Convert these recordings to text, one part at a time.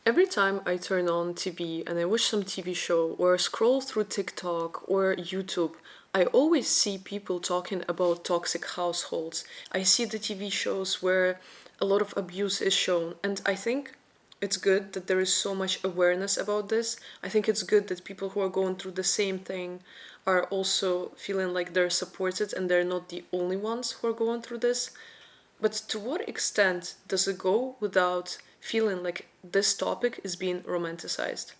Every time I turn on TV and I watch some TV show or scroll through TikTok or YouTube, I always see people talking about toxic households. I see the TV shows where a lot of abuse is shown, and I think it's good that there is so much awareness about this. I think it's good that people who are going through the same thing are also feeling like they're supported and they're not the only ones who are going through this. But to what extent does it go without feeling like this topic is being romanticized?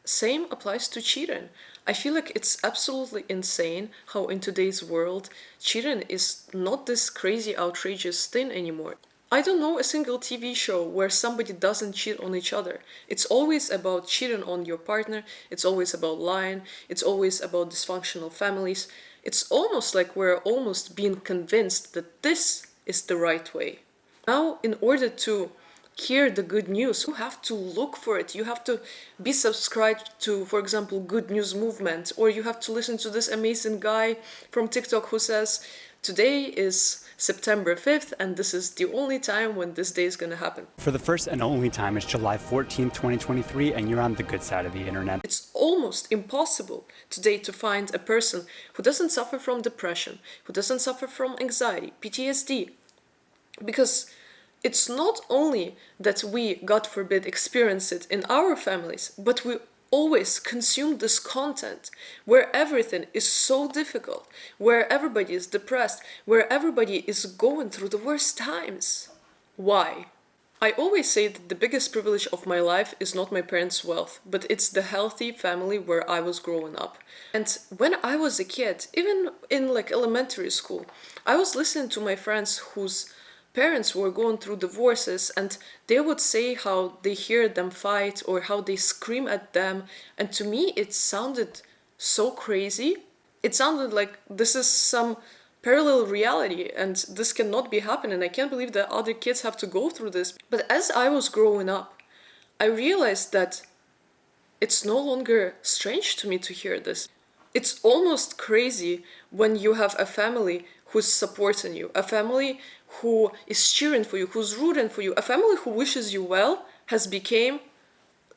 Same applies to cheating. I feel like it's absolutely insane how in today's world cheating is not this crazy outrageous thing anymore. I don't know a single TV show where somebody doesn't cheat on each other. It's always about cheating on your partner, it's always about lying, it's always about dysfunctional families. It's almost like we're almost being convinced that this is the right way. Now, in order to hear the good news, you have to look for it. You have to be subscribed to, for example, Good News Movement, or you have to listen to this amazing guy from TikTok who says, today is September 5th, and this is the only time when this day is going to happen. For the first and only time, it's July 14th, 2023, and you're on the good side of the internet. It's almost impossible today to find a person who doesn't suffer from depression, who doesn't suffer from anxiety, PTSD, because it's not only that we, God forbid, experience it in our families, but we always consume this content where everything is so difficult, where everybody is depressed, where everybody is going through the worst times. Why? I always say that the biggest privilege of my life is not my parents' wealth, but it's the healthy family where I was growing up. And when I was a kid, even in like elementary school, I was listening to my friends whose parents were going through divorces, and they would say how they hear them fight or how they scream at them, and to me it sounded so crazy. It sounded like this is some parallel reality and this cannot be happening. I can't believe that other kids have to go through this. But as I was growing up, I realized that it's no longer strange to me to hear this. It's almost crazy when you have a family who's supporting you, a family who is cheering for you, who's rooting for you, a family who wishes you well has become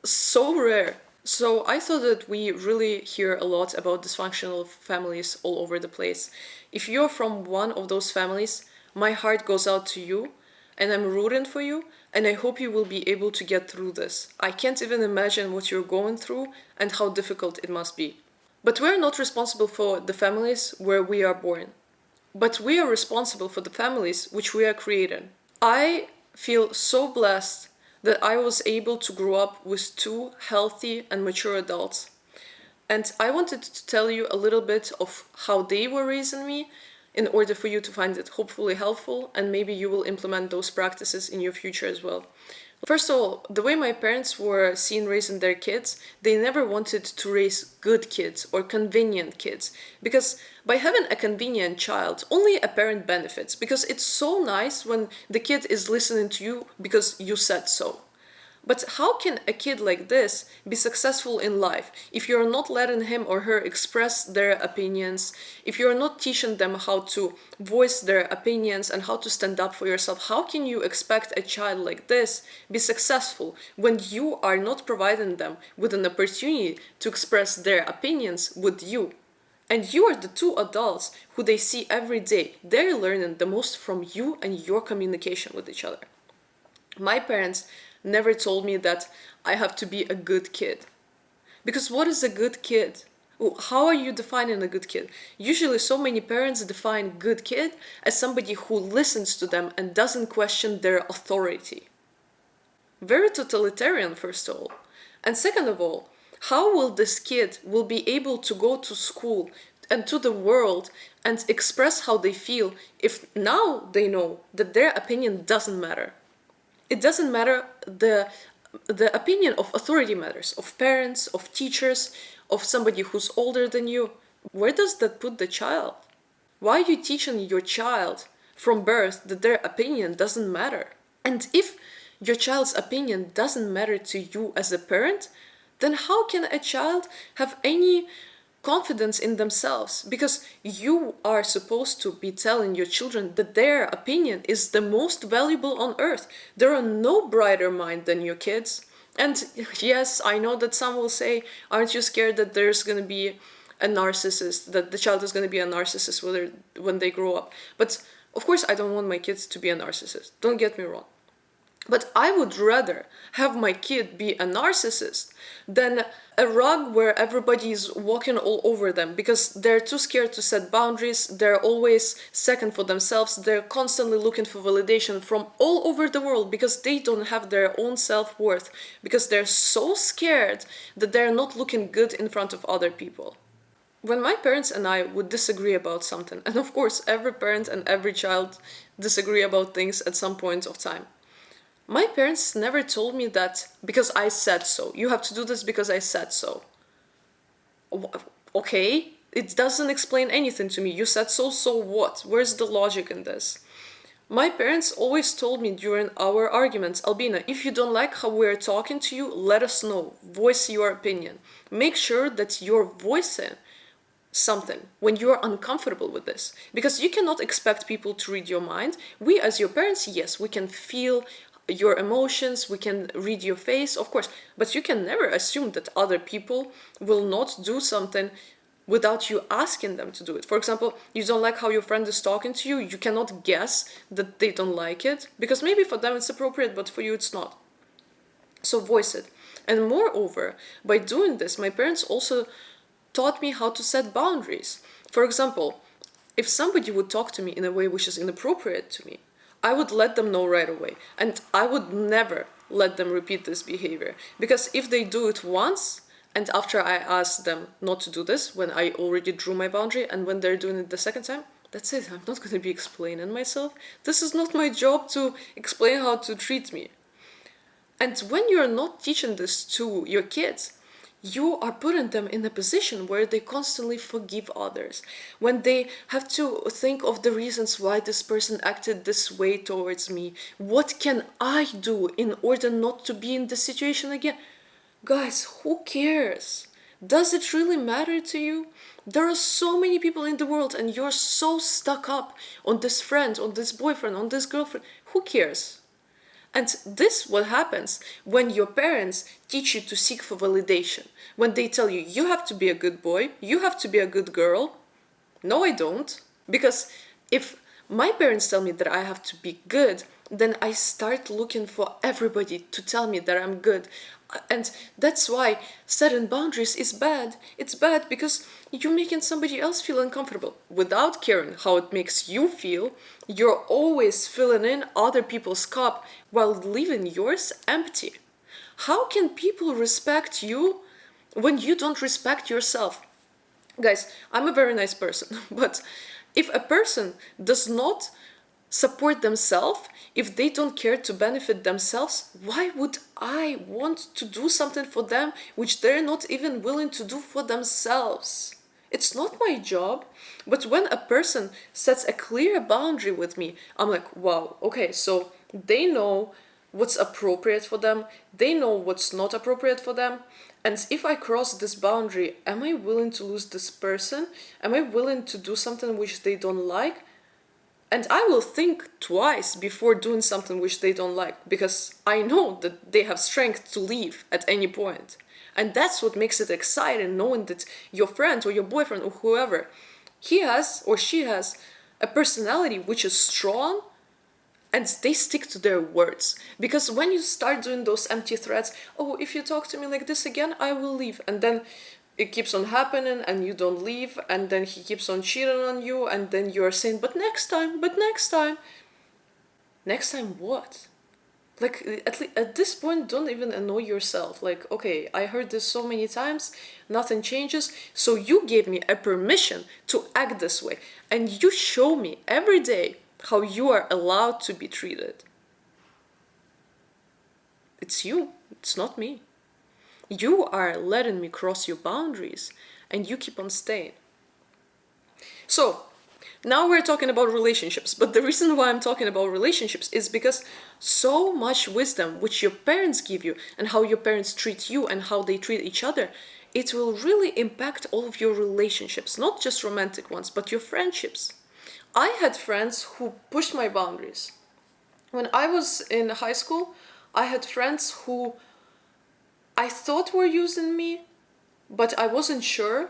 so rare. So I thought that we really hear a lot about dysfunctional families all over the place. If you're from one of those families, my heart goes out to you, and I'm rooting for you, and I hope you will be able to get through this. I can't even imagine what you're going through and how difficult it must be. But we're not responsible for the families where we are born. But we are responsible for the families which we are creating. I feel so blessed that I was able to grow up with two healthy and mature adults. And I wanted to tell you a little bit of how they were raising me in order for you to find it hopefully helpful, and maybe you will implement those practices in your future as well. First of all, the way my parents were seen raising their kids, they never wanted to raise good kids or convenient kids. Because by having a convenient child, only a parent benefits. Because it's so nice when the kid is listening to you because you said so. But how can a kid like this be successful in life if you're not letting him or her express their opinions, if you're not teaching them how to voice their opinions and how to stand up for yourself? How can you expect a child like this be successful when you are not providing them with an opportunity to express their opinions with you? And you are the two adults who they see every day. They're learning the most from you and your communication with each other. My parents never told me that I have to be a good kid. Because what is a good kid? How are you defining a good kid? Usually so many parents define good kid as somebody who listens to them and doesn't question their authority. Very totalitarian, first of all. And second of all, how will this kid will be able to go to school and to the world and express how they feel if now they know that their opinion doesn't matter? It doesn't matter, the opinion of authority matters, of parents, of teachers, of somebody who's older than you. Where does that put the child? Why are you teaching your child from birth that their opinion doesn't matter? And if your child's opinion doesn't matter to you as a parent, then how can a child have any confidence in themselves? Because you are supposed to be telling your children that their opinion is the most valuable on earth. There are no brighter minds than your kids. And yes, I know that some will say, aren't you scared that there's going to be a narcissist, that the child is going to be a narcissist when they grow up? But of course, I don't want my kids to be a narcissist. Don't get me wrong. But I would rather have my kid be a narcissist than a rug where everybody is walking all over them because they're too scared to set boundaries. They're always second for themselves. They're constantly looking for validation from all over the world because they don't have their own self-worth, because they're so scared that they're not looking good in front of other people. When my parents and I would disagree about something, and of course every parent and every child disagree about things at some point of time, my parents never told me that because I said so. You have to do this because I said so. Okay, it doesn't explain anything to me. You said so, so what? Where's the logic in this? My parents always told me during our arguments, Albina, if you don't like how we're talking to you, let us know. Voice your opinion. Make sure that you're voicing something when you're uncomfortable with this. Because you cannot expect people to read your mind. We as your parents, yes, we can feel your emotions, we can read your face, of course, but you can never assume that other people will not do something without you asking them to do it. For example, you don't like how your friend is talking to you, you cannot guess that they don't like it, because maybe for them it's appropriate, but for you it's not. So voice it. And moreover, by doing this, my parents also taught me how to set boundaries. For example, if somebody would talk to me in a way which is inappropriate to me, I would let them know right away. And I would never let them repeat this behavior. Because if they do it once, and after I ask them not to do this, when I already drew my boundary, and when they're doing it the second time, that's it. I'm not going to be explaining myself. This is not my job to explain how to treat me. And when you're not teaching this to your kids, you are putting them in a position where they constantly forgive others, when they have to think of the reasons why this person acted this way towards me. What can I do in order not to be in this situation again? Guys, who cares? Does it really matter to you? There are so many people in the world and you're so stuck up on this friend, on this boyfriend, on this girlfriend. Who cares? And this what happens when your parents teach you to seek for validation. When they tell you, you have to be a good boy, you have to be a good girl. No, I don't. Because if my parents tell me that I have to be good, then I start looking for everybody to tell me that I'm good. And that's why setting boundaries is bad. It's bad because you're making somebody else feel uncomfortable. Without caring how it makes you feel, you're always filling in other people's cup while leaving yours empty. How can people respect you when you don't respect yourself? Guys, I'm a very nice person, but if a person does not support themselves, if they don't care to benefit themselves, why would I want to do something for them which they're not even willing to do for themselves? It's not my job. But when a person sets a clear boundary with me, I'm like, wow, okay, so they know what's appropriate for them, they know what's not appropriate for them. And if I cross this boundary, am I willing to lose this person? Am I willing to do something which they don't like? And I will think twice before doing something which they don't like, because I know that they have strength to leave at any point. And that's what makes it exciting, knowing that your friend or your boyfriend or whoever, he has or she has a personality which is strong, and they stick to their words. Because when you start doing those empty threats, oh, if you talk to me like this again, I will leave. And then it keeps on happening and you don't leave, and then he keeps on cheating on you, and then you're saying, but next time. Next time what? Like, at this point, don't even annoy yourself. Like, okay, I heard this so many times, nothing changes, so you gave me a permission to act this way, and you show me every day how you are allowed to be treated. It's you, it's not me. You are letting me cross your boundaries, and you keep on staying. So, now we're talking about relationships, but the reason why I'm talking about relationships is because so much wisdom which your parents give you and how your parents treat you and how they treat each other, it will really impact all of your relationships, not just romantic ones, but your friendships. I had friends who pushed my boundaries. When I was in high school, I had friends who I thought were using me, but I wasn't sure.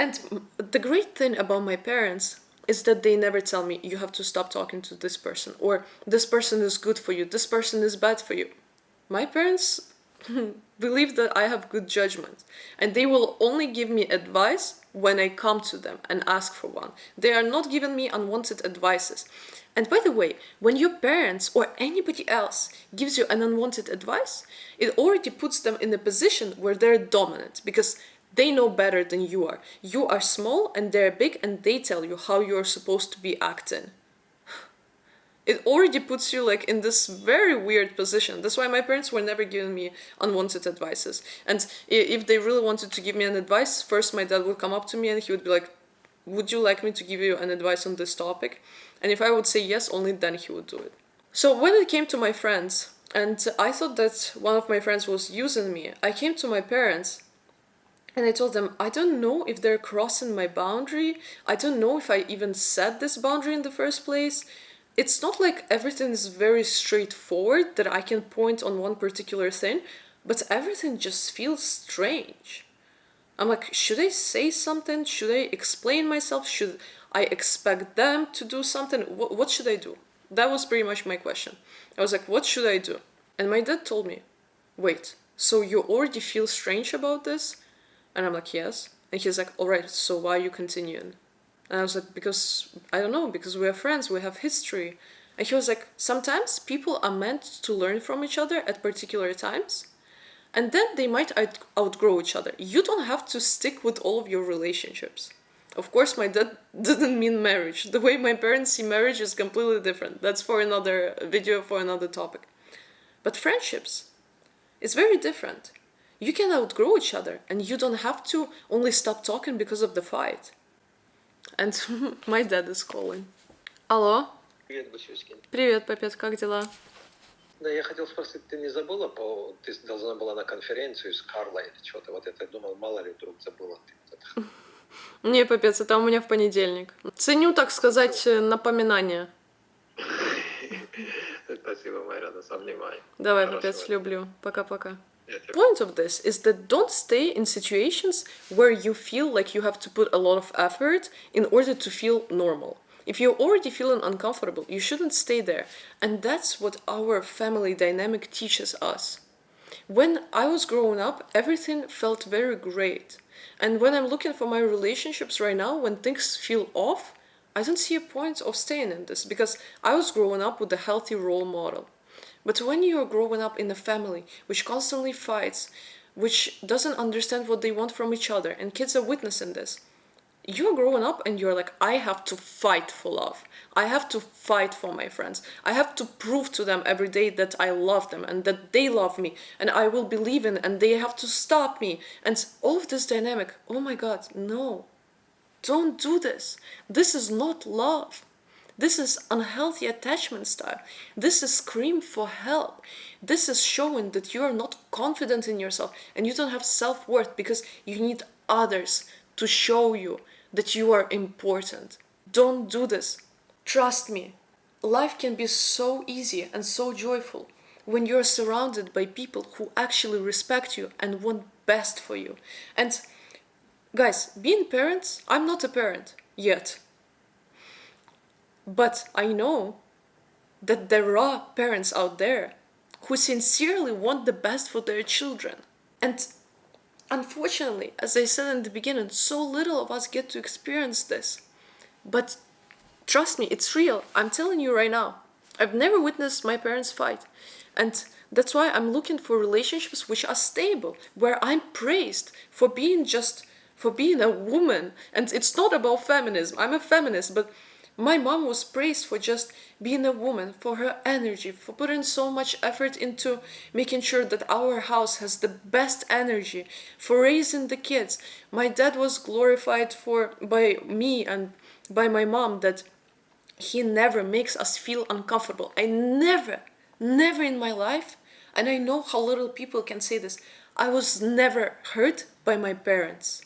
And the great thing about my parents is that they never tell me you have to stop talking to this person, or this person is good for you, this person is bad for you. My parents believe that I have good judgment, and they will only give me advice when I come to them and ask for one. They are not giving me unwanted advices. And by the way, when your parents or anybody else gives you an unwanted advice, it already puts them in a position where they're dominant, because they know better than you are. You are small and they're big, and they tell you how you're supposed to be acting. It already puts you like in this very weird position. That's why my parents were never giving me unwanted advices. And if they really wanted to give me an advice, first my dad would come up to me and he would be like, would you like me to give you an advice on this topic? And if I would say yes, only then he would do it. So when it came to my friends, and I thought that one of my friends was using me, I came to my parents and I told them, I don't know if they're crossing my boundary. I don't know if I even set this boundary in the first place. It's not like everything is very straightforward that I can point on one particular thing, but everything just feels strange. I'm like, should I say something? Should I explain myself? Should I expect them to do something? What should I do? That was pretty much my question. I was like, what should I do? And my dad told me, wait, so you already feel strange about this? And I'm like, yes. And he's like, all right, so why are you continuing? And I was like, because, I don't know, because we are friends, we have history. And he was like, sometimes people are meant to learn from each other at particular times, and then they might outgrow each other. You don't have to stick with all of your relationships. Of course, my dad didn't mean marriage. The way my parents see marriage is completely different. That's for another video, for another topic. But friendships, it's very different. You can outgrow each other, and you don't have to only stop talking because of the fight. And my dad is calling. Алло? Привет, Бусюськин. Привет, папет, как дела? Да, я хотел спросить, ты не забыла, ты должна была на конференцию с Карлой или что-то, вот это, думал, мало ли вдруг забыла ты. Не, папец, это у меня в понедельник. Ценю, так сказать, напоминание. Спасибо, Майрана, за внимание. Давай, папец, люблю. Пока-пока. Point of this is that don't stay in situations where you feel like you have to put a lot of effort in order to feel normal. If you're already feeling uncomfortable, you shouldn't stay there. And that's what our family dynamic teaches us. When I was growing up, everything felt very great. And when I'm looking for my relationships right now, when things feel off, I don't see a point of staying in this, because I was growing up with a healthy role model. But when you're growing up in a family which constantly fights, which doesn't understand what they want from each other, and kids are witnessing this, you're growing up and you're like, I have to fight for love. I have to fight for my friends. I have to prove to them every day that I love them and that they love me and I will believe in, and they have to stop me. And all of this dynamic, oh my God, no. Don't do this. This is not love. This is unhealthy attachment style. This is scream for help. This is showing that you are not confident in yourself and you don't have self-worth because you need others to show you that you are important. Don't do this. Trust me. Life can be so easy and so joyful when you're surrounded by people who actually respect you and want best for you. And guys, being parents, I'm not a parent yet. But I know that there are parents out there who sincerely want the best for their children. And unfortunately, as I said in the beginning, so little of us get to experience this. But trust me, it's real. I'm telling you right now. I've never witnessed my parents fight. And that's why I'm looking for relationships which are stable, where I'm praised for being a woman. And it's not about feminism. I'm a feminist, but my mom was praised for just being a woman, for her energy, for putting so much effort into making sure that our house has the best energy, for raising the kids. My dad was glorified by me and by my mom that he never makes us feel uncomfortable. I never in my life, and I know how little people can say this, I was never hurt by my parents.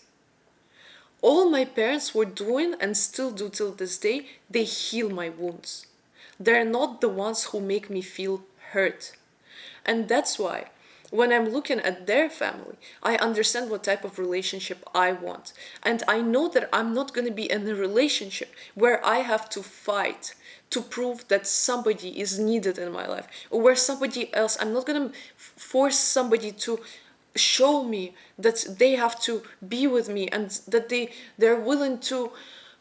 All my parents were doing, and still do till this day, they heal my wounds. They're not the ones who make me feel hurt. And that's why When I'm looking at their family, I understand what type of relationship I want. And I know that I'm not going to be in a relationship where I have to fight to prove that somebody is needed in my life, or where somebody else, I'm not going to force somebody to show me that they have to be with me and that they're willing to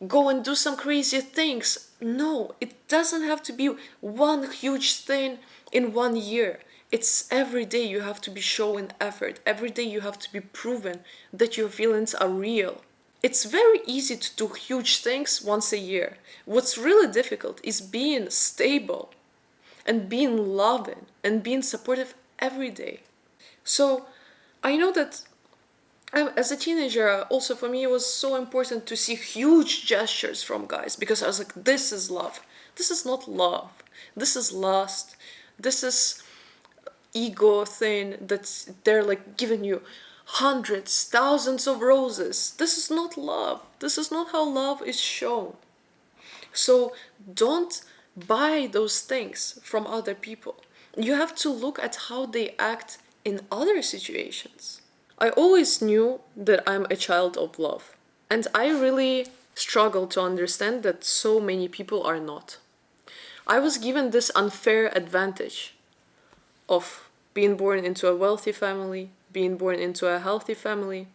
go and do some crazy things. No, it doesn't have to be one huge thing in 1 year. It's every day you have to be showing effort. Every day you have to be proven that your feelings are real. It's very easy to do huge things once a year. What's really difficult is being stable and being loving and being supportive every day. So I know that as a teenager, also for me, it was so important to see huge gestures from guys because I was like, this is love. This is not love. This is lust. This is ego thing that they're like giving you hundreds, thousands of roses. This is not love. This is not how love is shown. So don't buy those things from other people. You have to look at how they act in other situations. I always knew that I'm a child of love, and I really struggle to understand that so many people are not. I was given this unfair advantage of being born into a wealthy family, being born into a healthy family.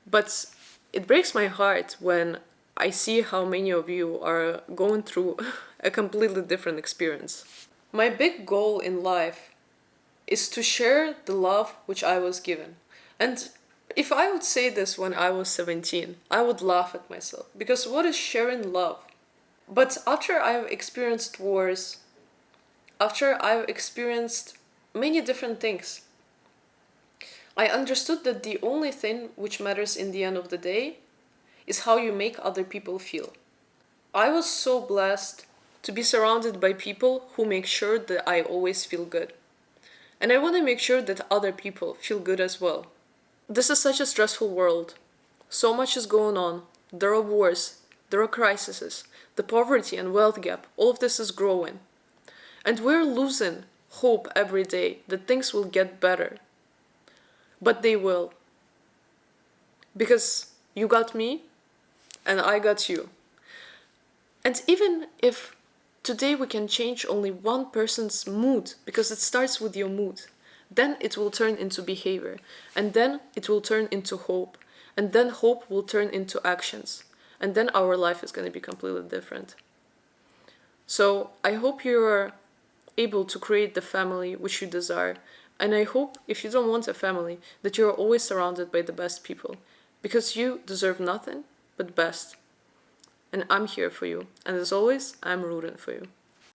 But it breaks my heart when I see how many of you are going through a completely different experience. My big goal in life is to share the love which I was given. And if I would say this when I was 17, I would laugh at myself. Because what is sharing love? But after I've experienced wars, after I've experienced many different things, I understood that the only thing which matters in the end of the day is how you make other people feel. I was so blessed to be surrounded by people who make sure that I always feel good. And I want to make sure that other people feel good as well. This is such a stressful world. So much is going on. There are wars, there are crises, the poverty and wealth gap, all of this is growing. And we're losing hope every day that things will get better. But they will. Because you got me, and I got you. And even if today we can change only one person's mood, because it starts with your mood, then it will turn into behavior, and then it will turn into hope, and then hope will turn into actions, and then our life is going to be completely different. So I hope you're able to create the family which you desire, and I hope, if you don't want a family, that you're always surrounded by the best people, because you deserve nothing but best. And I'm here for you, and as always, I'm rooting for you.